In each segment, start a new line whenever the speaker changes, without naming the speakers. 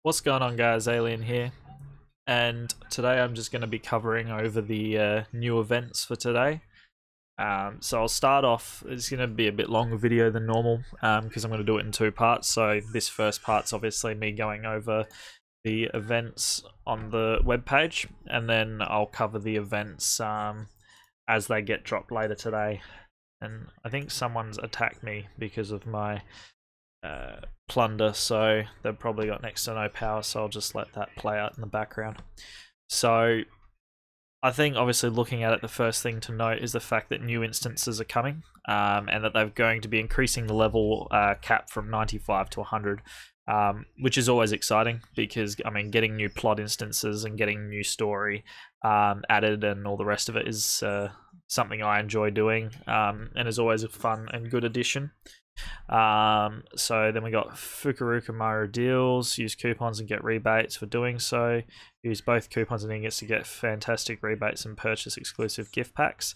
What's going on, guys? Alien here, and today I'm just going to be covering over the new events for today. So I'll start off. It's going to be a bit longer video than normal because I'm going to do it in two parts. So this first part's obviously me going over the events on the webpage, and then I'll cover the events as they get dropped later today. And I think someone's attacked me because of my plunder, so they've probably got next to no power, so I'll just let that play out in the background. So I think obviously looking at it, the first thing to note is the fact that new instances are coming, and that they're going to be increasing the level cap from 95 to 100, which is always exciting because, I mean, getting new plot instances and getting new story added and all the rest of it is something I enjoy doing, and is always a fun and good addition. So then we got Fukuruka Maru deals. Use coupons and get rebates for doing so. Use both coupons and ingots to get fantastic rebates and purchase exclusive gift packs.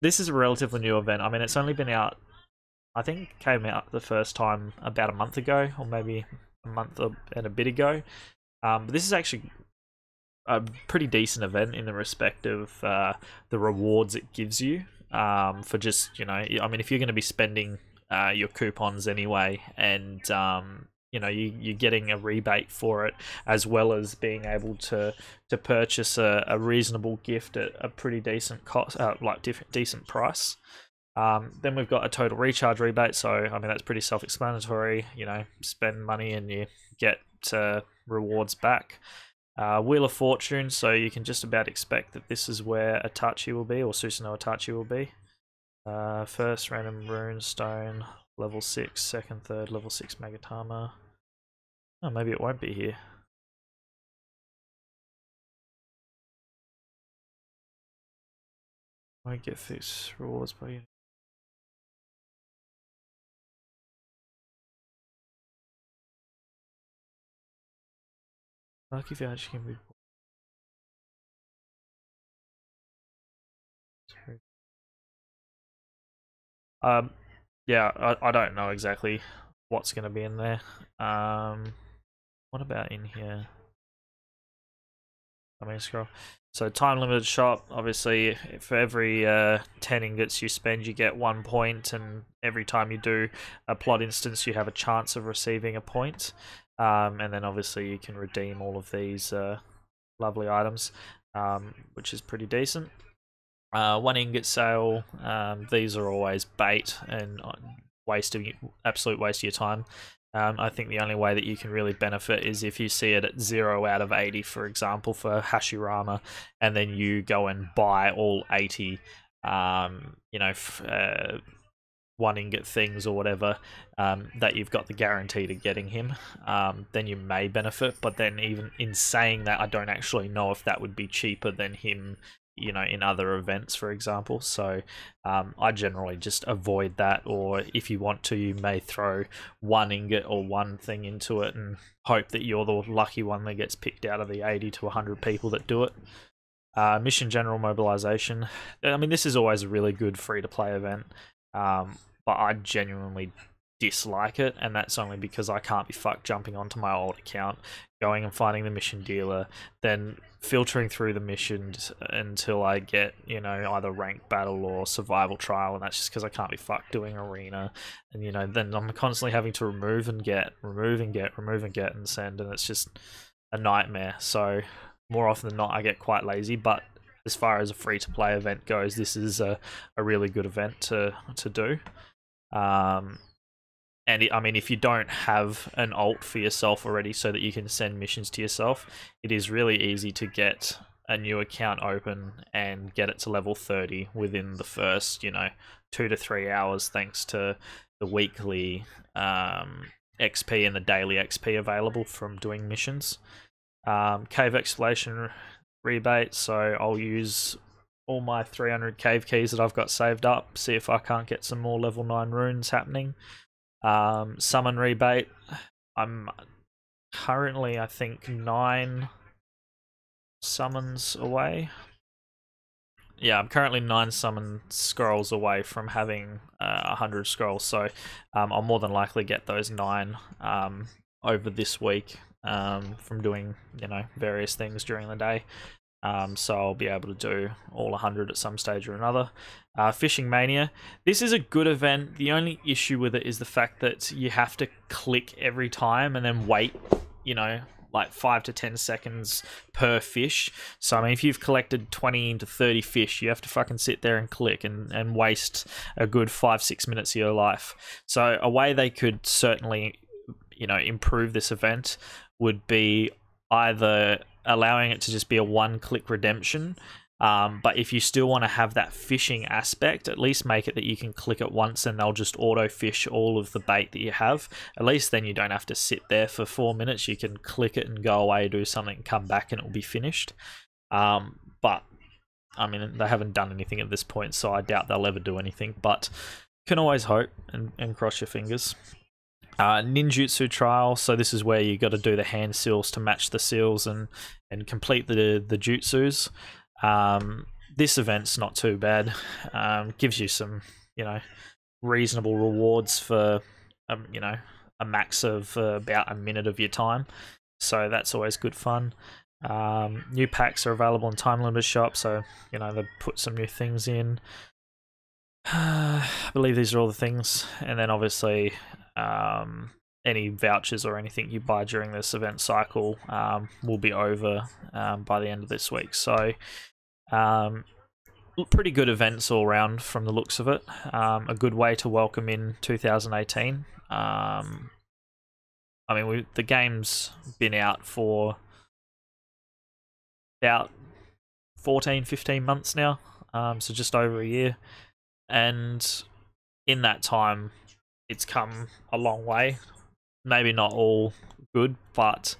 This is a relatively new event. I mean, it's only been out, I think it came out the first time about a month ago, or maybe a month and a bit ago. But this is actually a pretty decent event in the respect of the rewards it gives you. For just, you know, I mean, if you're going to be spending your coupons anyway, and you know, you're getting a rebate for it, as well as being able to purchase a reasonable gift at a pretty decent cost, decent price. Then we've got a total recharge rebate, so I mean that's pretty self-explanatory. You know, spend money and you get rewards back. Wheel of Fortune, so you can just about expect that this is where Itachi will be, or Susanoo Itachi will be. First random rune stone, level 6, second, third, level 6 Magatama. Oh, maybe it won't be here. Won't get fixed rewards by you. Lucky voucher can be. Yeah, I don't know exactly what's going to be in there. What about in here? I mean, scroll. So time limited shop, obviously for every 10 ingots you spend you get 1 point, and every time you do a plot instance you have a chance of receiving a point. And then obviously you can redeem all of these lovely items, which is pretty decent. 1 ingot sale, these are always bait and absolute waste of your time. I think the only way that you can really benefit is if you see it at 0 out of 80, for example, for Hashirama, and then you go and buy all 80, you know, 1 ingot things or whatever, that you've got the guarantee to getting him, then you may benefit. But then even in saying that, I don't actually know if that would be cheaper than him, you know, in other events, for example. So I generally just avoid that, or if you want to, you may throw 1 ingot or 1 thing into it and hope that you're the lucky one that gets picked out of the 80 to 100 people that do it. Mission General Mobilization, I mean, this is always a really good free-to-play event, but I genuinely dislike it, and that's only because I can't be fucked jumping onto my old account, going and finding the mission dealer, then filtering through the missions until I get, you know, either ranked battle or survival trial, and that's just because I can't be fucked doing arena. And, you know, then I'm constantly having to remove and get, and send, and it's just a nightmare. So more often than not I get quite lazy, but as far as a free-to-play event goes, this is a really good event to do. And I mean, if you don't have an alt for yourself already so that you can send missions to yourself, it is really easy to get a new account open and get it to level 30 within the first, you know, 2 to 3 hours, thanks to the weekly XP and the daily XP available from doing missions. Cave exploration rebate, so I'll use all my 300 cave keys that I've got saved up, see if I can't get some more level 9 runes happening. Summon rebate, I'm currently, I think, 9 summons away. Yeah, I'm currently 9 summon scrolls away from having 100 scrolls, so I'll more than likely get those 9 over this week from doing, you know, various things during the day. So I'll be able to do all 100 at some stage or another. Fishing Mania. This is a good event. The only issue with it is the fact that you have to click every time and then wait, you know, like 5 to 10 seconds per fish. So, I mean, if you've collected 20 to 30 fish, you have to fucking sit there and click and waste a good 5-6 minutes of your life. So a way they could certainly, you know, improve this event would be either allowing it to just be a one-click redemption, but if you still want to have that fishing aspect, at least make it that you can click it once and they'll just auto-fish all of the bait that you have. At least then you don't have to sit there for 4 minutes. You can click it and go away, do something, come back, and it will be finished. But, I mean, they haven't done anything at this point, so I doubt they'll ever do anything, but can always hope and cross your fingers. Ninjutsu trial, so this is where you got to do the hand seals to match the seals and complete the jutsus. This event's not too bad. Gives you some, you know, reasonable rewards for you know, a max of about a minute of your time, so that's always good fun. New packs are available in time limit shop, so you know, they put some new things in. I believe these are all the things, and then obviously any vouchers or anything you buy during this event cycle will be over by the end of this week. So pretty good events all around from the looks of it. A good way to welcome in 2018. I mean, the game's been out for about 14-15 months now, so just over a year. And in that time, it's come a long way. Maybe not all good, but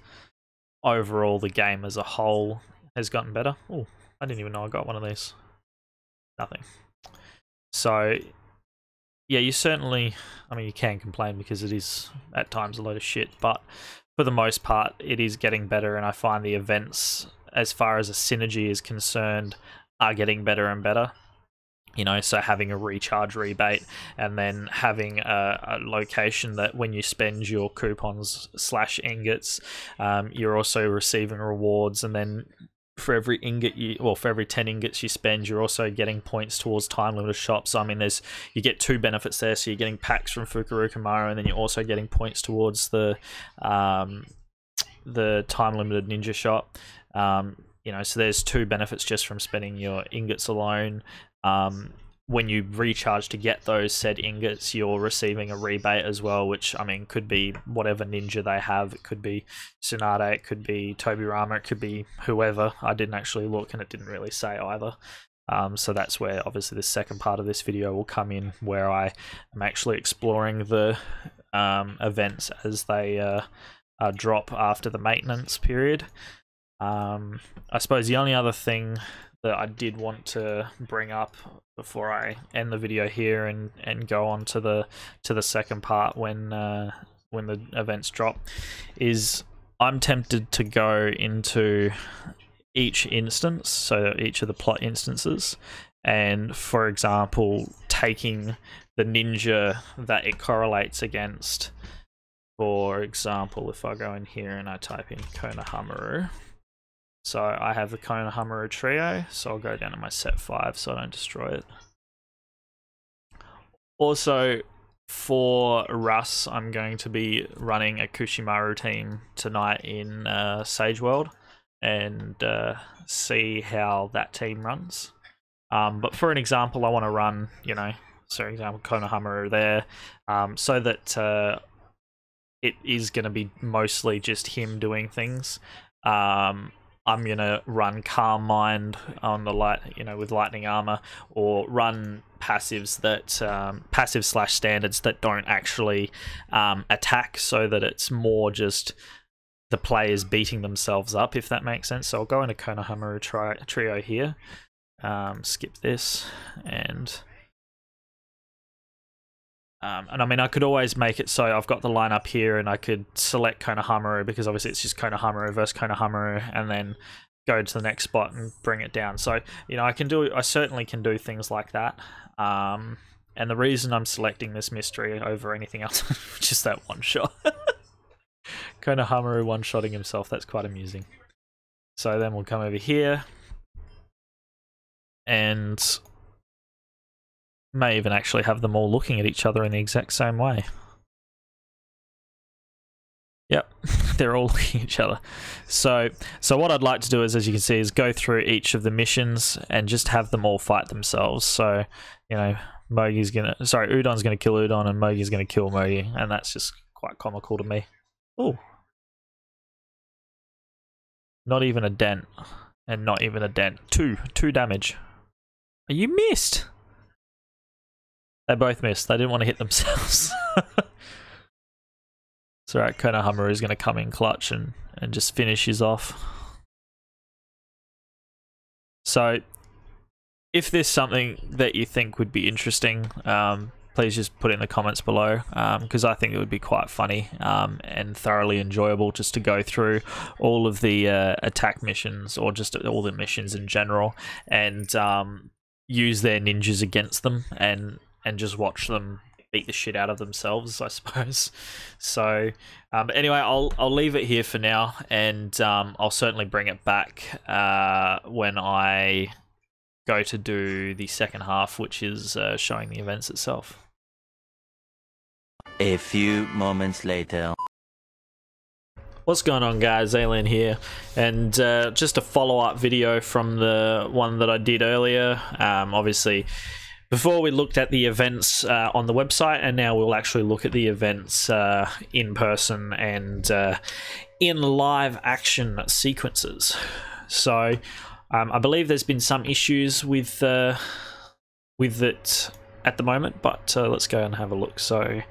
overall, the game as a whole has gotten better. Oh, I didn't even know I got one of these. Nothing. So, yeah, you certainly, I mean, you can complain because it is at times a load of shit, but for the most part, it is getting better, and I find the events, as far as a synergy is concerned, are getting better and better. You know, so having a recharge rebate and then having a location that when you spend your coupons / ingots, you're also receiving rewards, and then for every ingot for every 10 ingots you spend, you're also getting points towards time limited shops. So, I mean, you get two benefits there. So you're getting packs from Fukuruka Maru, and then you're also getting points towards the time limited ninja shop. You know, so there's two benefits just from spending your ingots alone. When you recharge to get those said ingots, you're receiving a rebate as well, which, I mean, could be whatever ninja they have. It could be Tsunade, it could be Tobirama, it could be whoever. I didn't actually look, and it didn't really say either. So that's where, obviously, the second part of this video will come in, where I am actually exploring the events as they drop after the maintenance period. I suppose the only other thing that I did want to bring up before I end the video here and go on to the second part when the events drop is I'm tempted to go into each instance, so each of the plot instances, and for example taking the ninja that it correlates against. For example, if I go in here and I type in Konohamaru, so I have the Konohamaru trio, so I'll go down to my set 5 so I don't destroy it. Also, for Russ, I'm going to be running a Kushimaru team tonight in Sage World and see how that team runs. But for an example, I want to run, you know, so for example, Konohamaru there, so that it is going to be mostly just him doing things. I'm gonna run Calm Mind on the with lightning armor, or run passives that passive / standards that don't actually attack, so that it's more just the players beating themselves up, if that makes sense. So I'll go into Konohamaru trio here, skip this, and I mean, I could always make it so I've got the lineup here, and I could select Konohamaru, because obviously it's just Konohamaru versus Konohamaru, and then go to the next spot and bring it down. So, you know, I certainly can do things like that. And the reason I'm selecting this mystery over anything else, just that one shot, Konohamaru one-shotting himself. That's quite amusing. So then we'll come over here. And may even actually have them all looking at each other in the exact same way. Yep, they're all looking at each other. So what I'd like to do is, as you can see, is go through each of the missions and just have them all fight themselves. So, you know, Udon's gonna kill Udon and Mogi's gonna kill Mogi, and that's just quite comical to me. Oh, not even a dent, and not even a dent. Two damage. You missed. They both missed. They didn't want to hit themselves. It's alright, Konohamaru is going to come in clutch and just finish his off. So, if there's something that you think would be interesting, please just put it in the comments below, because I think it would be quite funny and thoroughly enjoyable just to go through all of the attack missions, or just all the missions in general, and use their ninjas against them, and just watch them beat the shit out of themselves, I suppose. So anyway, I'll leave it here for now, and I'll certainly bring it back when I go to do the second half, which is showing the events itself.
A few moments later.
What's going on, guys? Al13N here, and just a follow-up video from the one that I did earlier. Obviously, before we looked at the events on the website, and now we'll actually look at the events in person and in live action sequences. So I believe there's been some issues with it at the moment, but let's go and have a look. So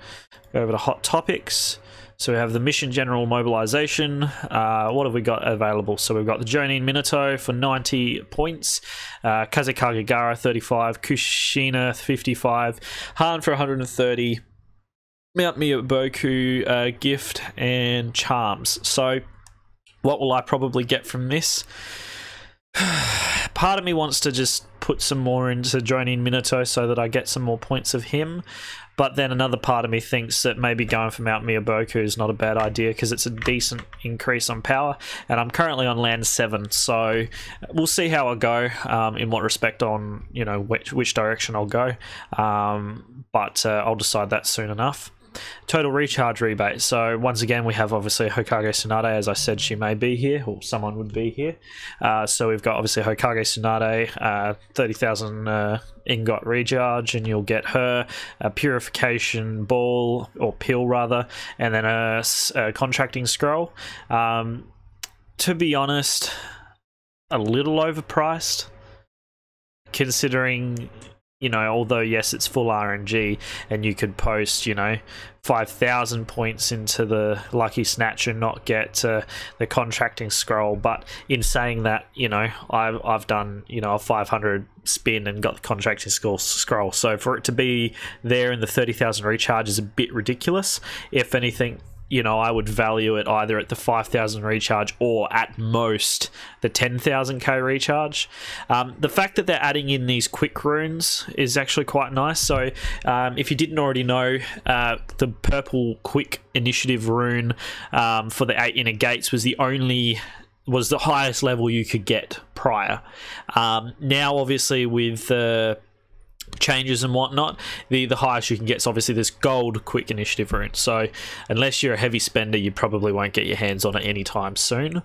go over to hot topics. So we have the mission general mobilization. What have we got available? So we've got the Jonin Minato for 90 points, Kazekage Gara 35, Kushina 55, Han for 130, Mount Miyaboku gift, and charms. So what will I probably get from this? Part of me wants to just put some more into Jonin Minato so that I get some more points of him. But then another part of me thinks that maybe going for Mount Miyaboku is not a bad idea, because it's a decent increase on power, and I'm currently on land 7, so we'll see how I go, in what respect on, you know, which direction I'll go, but I'll decide that soon enough. Total recharge rebate. So once again, we have obviously Hokage Tsunade. As I said, she may be here, or someone would be here. So we've got obviously Hokage Tsunade, 30,000 ingot recharge, and you'll get her a purification ball, or pill rather, and then a contracting scroll. To be honest, a little overpriced, considering, you know, although yes, it's full RNG, and you could post, you know, 5,000 points into the Lucky Snatch and not get the contracting scroll. But in saying that, you know, I've done, you know, a 500 spin and got the contracting scroll. So for it to be there in the 30,000 recharge is a bit ridiculous. If anything, you know, I would value it either at the 5,000 recharge or at most the 10,000k recharge. The fact that they're adding in these quick runes is actually quite nice. So if you didn't already know, the purple quick initiative rune for the 8 inner gates was the highest level you could get prior. Now obviously with changes and whatnot, the highest you can get is obviously this gold quick initiative rune. So unless you're a heavy spender, you probably won't get your hands on it anytime soon.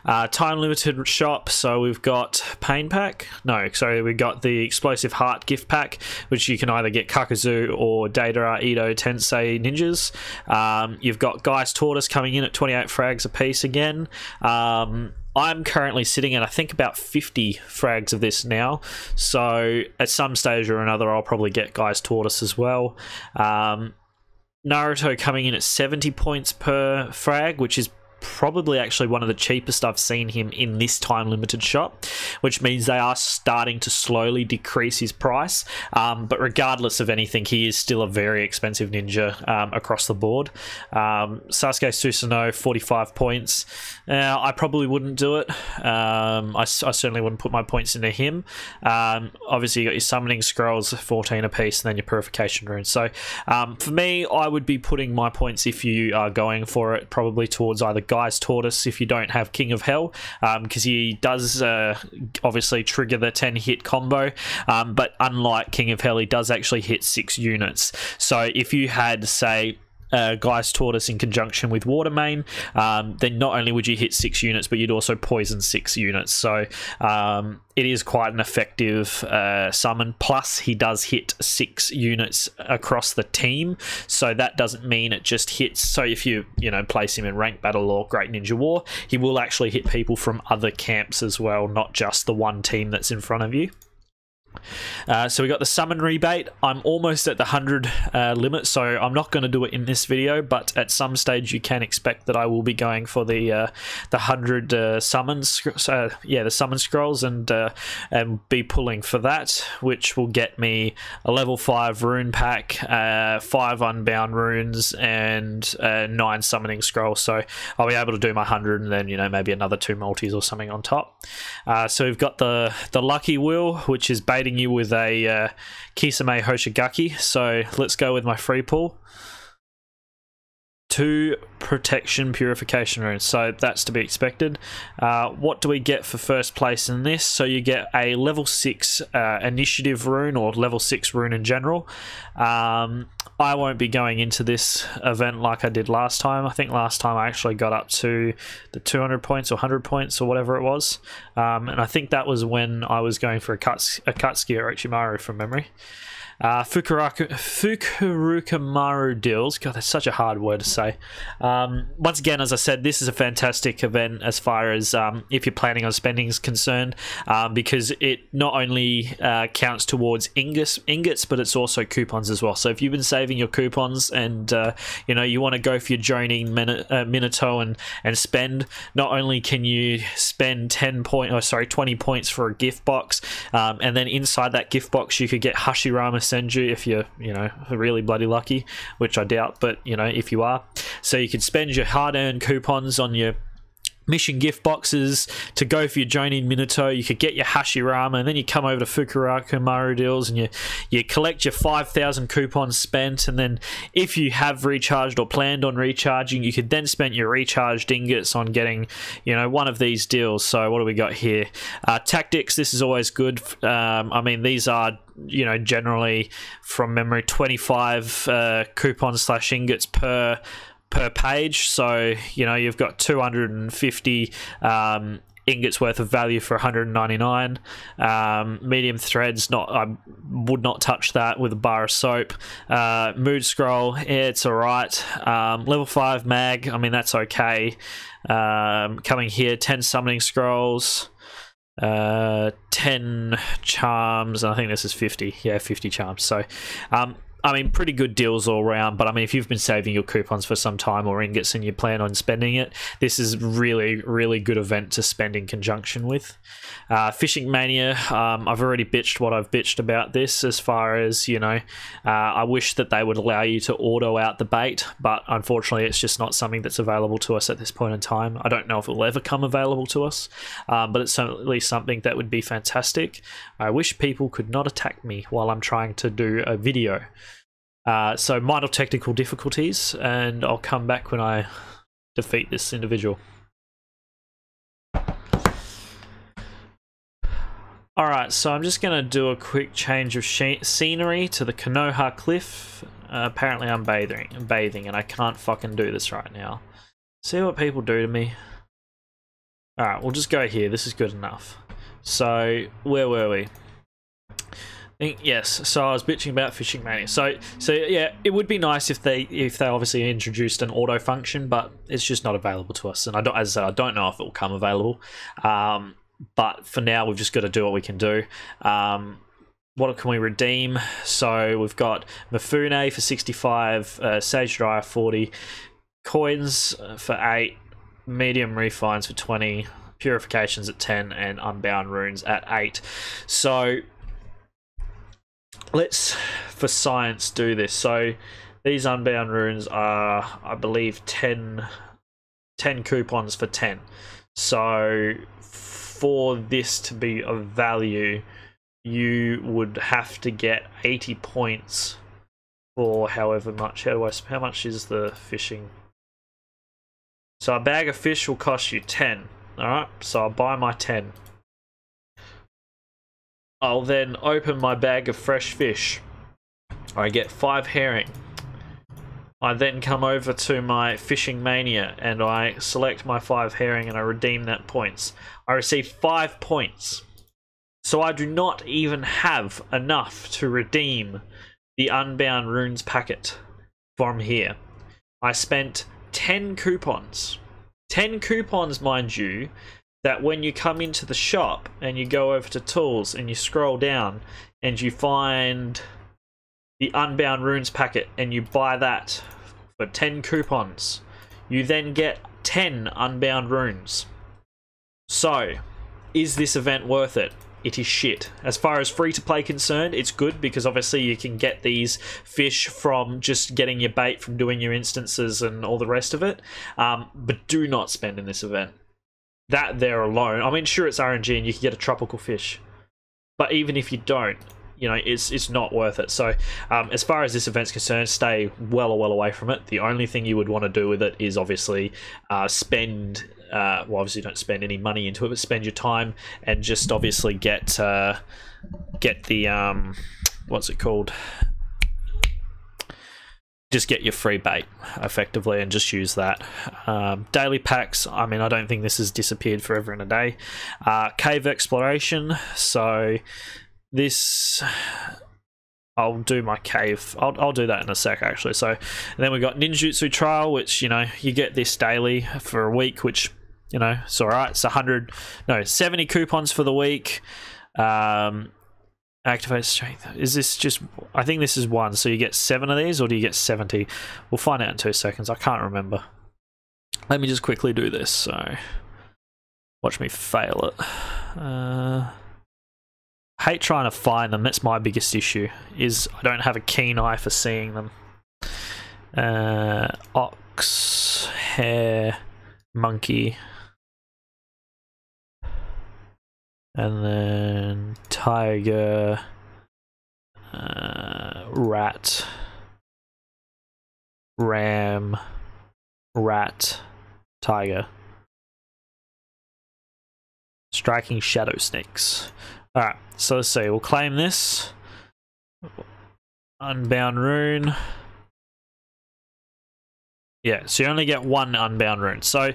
Time limited shop. So we've got pain pack. No, sorry, we've got the explosive heart gift pack, which you can either get Kakuzu or Deidara Ito Tensei ninjas. You've got Guy's Tortoise coming in at 28 frags a piece again. I'm currently sitting at, I think, about 50 frags of this now, so at some stage or another I'll probably get Guy's Tortoise as well. Naruto coming in at 70 points per frag, which is probably actually one of the cheapest I've seen him in this time limited shop, which means they are starting to slowly decrease his price. But regardless of anything, he is still a very expensive ninja across the board. Sasuke Susanoo, 45 points. I probably wouldn't do it. I certainly wouldn't put my points into him. Obviously, you got your summoning scrolls, 14 apiece, and then your purification runes. So for me, I would be putting my points, if you are going for it, probably towards either Guy's Tortoise if you don't have King of Hell, because he does obviously trigger the 10-hit combo, but unlike King of Hell, he does actually hit 6 units. So if you had, say, Guy's Tortoise in conjunction with Watermane, then not only would you hit 6 units, but you'd also poison 6 units. So it is quite an effective summon. Plus, he does hit 6 units across the team, so that doesn't mean it just hits. So if you place him in Ranked Battle or Great Ninja War, he will actually hit people from other camps as well, not just the one team that's in front of you. So we got the summon rebate. I'm almost at the 100 limit, so I'm not going to do it in this video, but at some stage you can expect that I will be going for the 100 summons, the summon scrolls, and be pulling for that, which will get me a level 5 rune pack, 5 unbound runes, and 9 summoning scrolls. So I'll be able to do my 100 and then maybe another 2 multis or something on top. So we've got the lucky wheel, which is baiting you with a Kisame Hoshigaki. So let's go with my free pull. 2 protection purification runes, so that's to be expected. What do we get for first place in this? So you get a level 6 initiative rune, or level 6 rune in general. I won't be going into this event like I did last time. I think last time I actually got up to the 200 points or 100 points or whatever it was, and I think that was when I was going for a Katsuki or Ichimaru from memory. Fukuruka deals. God, that's such a hard word to say. Once again, as I said, this is a fantastic event as far as if you're planning on spending is concerned, because it not only counts towards ingots, but it's also coupons as well. So if you've been saving your coupons and you want to go for your Jonin Minato and spend, not only can you spend 20 points for a gift box, and then inside that gift box you could get Hashirama Senju if you're really bloody lucky, which I doubt, but if you are, so you can spend your hard-earned coupons on your mission gift boxes to go for your Jonin Minato. You could get your Hashirama, and then you come over to Fukuruka deals and you collect your 5,000 coupons spent, and then if you have recharged or planned on recharging, you could then spend your recharged ingots on getting one of these deals. So what do we got here? Tactics, this is always good. I mean, these are generally from memory 25 coupons / ingots per page, so you've got 250 ingots worth of value for 199. Medium threads, I would not touch that with a bar of soap. Mood scroll, yeah, it's alright. Level 5 mag, I mean, that's okay. Coming here, 10 summoning scrolls, 10 charms, and I think this is 50. Yeah, 50 charms. So I mean, pretty good deals all around, but I mean, if you've been saving your coupons for some time or ingots and you plan on spending it, this is really, really good event to spend in conjunction with. Fishing Mania, I've already bitched what I've bitched about this, as far as, I wish that they would allow you to auto out the bait, but unfortunately it's just not something that's available to us at this point in time. I don't know if it will ever come available to us, but it's certainly something that would be fantastic. I wish people could not attack me while I'm trying to do a video. So minor technical difficulties, and I'll come back when I defeat this individual. Alright, so I'm just going to do a quick change of scenery to the Konoha Cliff. Apparently I'm bathing, and I can't fucking do this right now. See what people do to me? Alright, we'll just go here. This is good enough. So, where were we? Yes, so I was bitching about Fishing Mania. So yeah, it would be nice if they obviously introduced an auto function, but it's just not available to us. And as I said, I don't know if it will come available. But for now, we've just got to do what we can do. What can we redeem? So we've got Mifune for 65, Sage Dryer 40, coins for 8, medium refines for 20, purifications at 10, and unbound runes at 8. So let's, for science, do this. So these unbound runes are, I believe, 10 coupons for 10. So for this to be of value, you would have to get 80 points for however much. How much is the fishing? So a bag of fish will cost you 10. Alright, so I'll buy my 10. I'll then open my bag of fresh fish. I get 5 herring. I then come over to my Fishing Mania and I select my 5 herring and I redeem that points. I receive 5 points. So I do not even have enough to redeem the Unbound Runes packet from here. I spent 10 coupons. 10 coupons, mind you, that when you come into the shop and you go over to tools and you scroll down and you find the Unbound Runes packet and you buy that for 10 coupons, you then get 10 Unbound Runes. So, is this event worth it? It is shit. As far as free-to-play concerned, it's good because obviously you can get these fish from just getting your bait from doing your instances and all the rest of it. But do not spend in this event. That there alone, I mean, sure, it's RNG and you can get a tropical fish, but even if you don't, you know, it's not worth it. So as far as this event's concerned, stay well away from it. The only thing you would want to do with it is obviously spend, well, obviously don't spend any money into it, but spend your time and just obviously get the what's it called, just get your free bait effectively and just use that. Daily packs, I mean, I don't think this has disappeared forever in a day. Cave exploration, so this, I'll do my cave, I'll do that in a sec actually. So and then we got ninjutsu trial, which, you know, you get this daily for a week, which, you know, it's all right. It's 70 coupons for the week. Activate strength, is this just, I think this is one, so you get 7 of these, or do you get 70? We'll find out in 2 seconds. I can't remember. Let me just quickly do this, so watch me fail it. Hate trying to find them. That's my biggest issue, is I don't have a keen eye for seeing them. Ox, hare, monkey, and then tiger, rat, ram, rat, tiger. Striking shadow snakes. Alright, so let's see, we'll claim this. Unbound rune. Yeah, so you only get 1 unbound rune. So,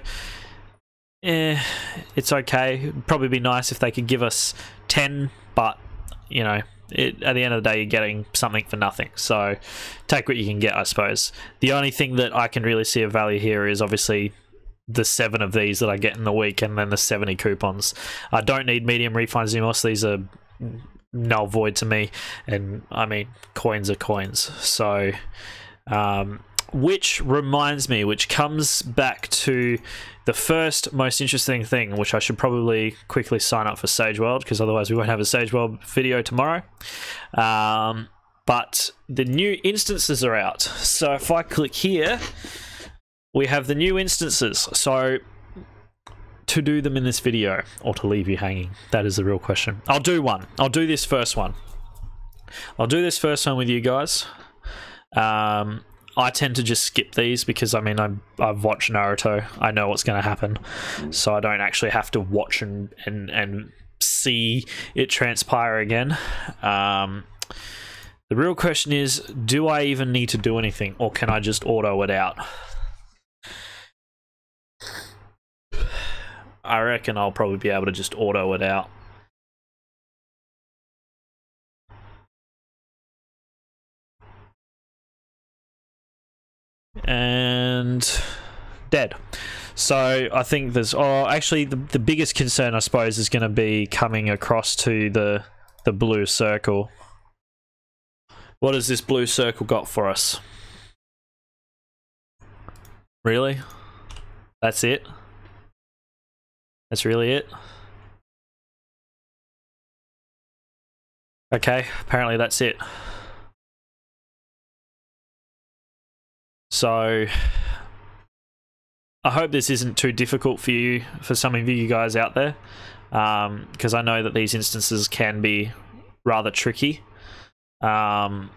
it's okay. It'd probably be nice if they could give us 10, but, you know, at the end of the day, you're getting something for nothing. So, take what you can get, I suppose. The only thing that I can really see of value here is obviously the 7 of these that I get in the week, and then the 70 coupons. I don't need medium refines anymore, so these are null void to me, and I mean, coins are coins. So which reminds me, which comes back to the first most interesting thing, which I should probably quickly sign up for Sage World, because otherwise we won't have a Sage World video tomorrow. But the new instances are out, so if I click here, we have the new instances. So to do them in this video, or to leave you hanging, that is the real question. I'll do one. I'll do this first one. I'll do this first one with you guys. I tend to just skip these because, I mean, I've watched Naruto. I know what's going to happen, so I don't actually have to watch and see it transpire again. The real question is, do I even need to do anything, or can I just auto it out? I reckon I'll probably be able to just auto it out. And dead. So I think there's, actually the biggest concern, I suppose, is going to be coming across to the blue circle. What has this blue circle got for us? Really? That's it? That's really it. Okay, apparently that's it. So I hope this isn't too difficult for you, for some of you guys out there, because I know that these instances can be rather tricky. But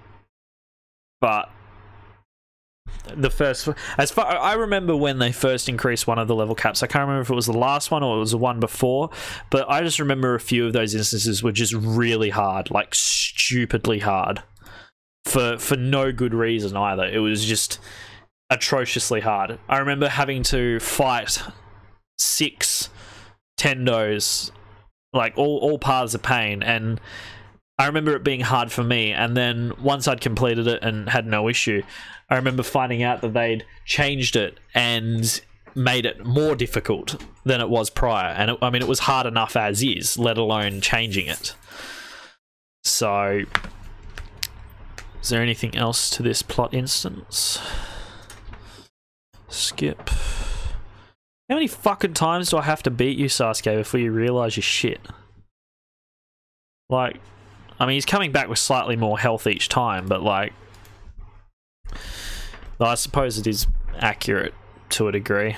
the first, as far I remember when they first increased one of the level caps, I can't remember if it was the last one or it was the one before, but I just remember a few of those instances were just really hard, like stupidly hard, for no good reason either. It was just atrociously hard. I remember having to fight 6 tendos, like all paths of pain, and I remember it being hard for me, and then once I'd completed it and had no issue, I remember finding out that they'd changed it and made it more difficult than it was prior. And I mean, it was hard enough as is, let alone changing it. So, is there anything else to this plot instance? Skip. How many fucking times do I have to beat you, Sasuke, before you realise your shit? Like, I mean, he's coming back with slightly more health each time, but like, well, I suppose it is accurate to a degree.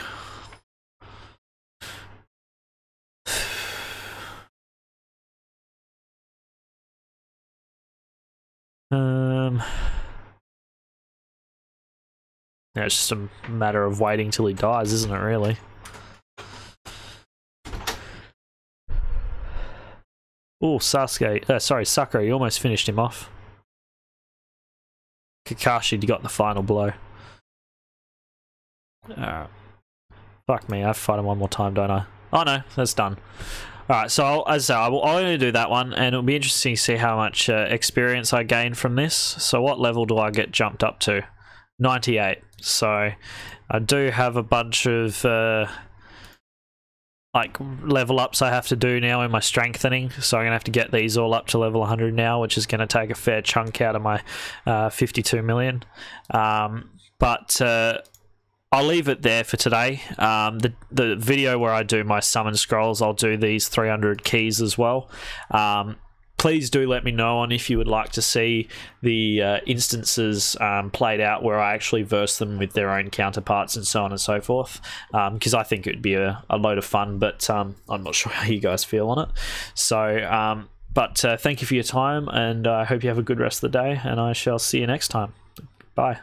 Yeah, it's just a matter of waiting till he dies, isn't it, really? Oh, Sasuke. Sorry, Sakura, you almost finished him off. Kakashi got the final blow. Fuck me, I have to fight him one more time, don't I? Oh no, that's done. Alright, so as I say, I'll only do that one, and it'll be interesting to see how much experience I gain from this. So what level do I get jumped up to? 98. So I do have a bunch of like level ups I have to do now in my strengthening, so I'm gonna have to get these all up to level 100 now, which is gonna take a fair chunk out of my 52 million. But I'll leave it there for today. The video where I do my summon scrolls, I'll do these 300 keys as well. Please do let me know on if you would like to see the instances played out where I actually verse them with their own counterparts and so on and so forth, because I think it would be a load of fun, but I'm not sure how you guys feel on it. So, but thank you for your time, and I hope you have a good rest of the day, and I shall see you next time. Bye.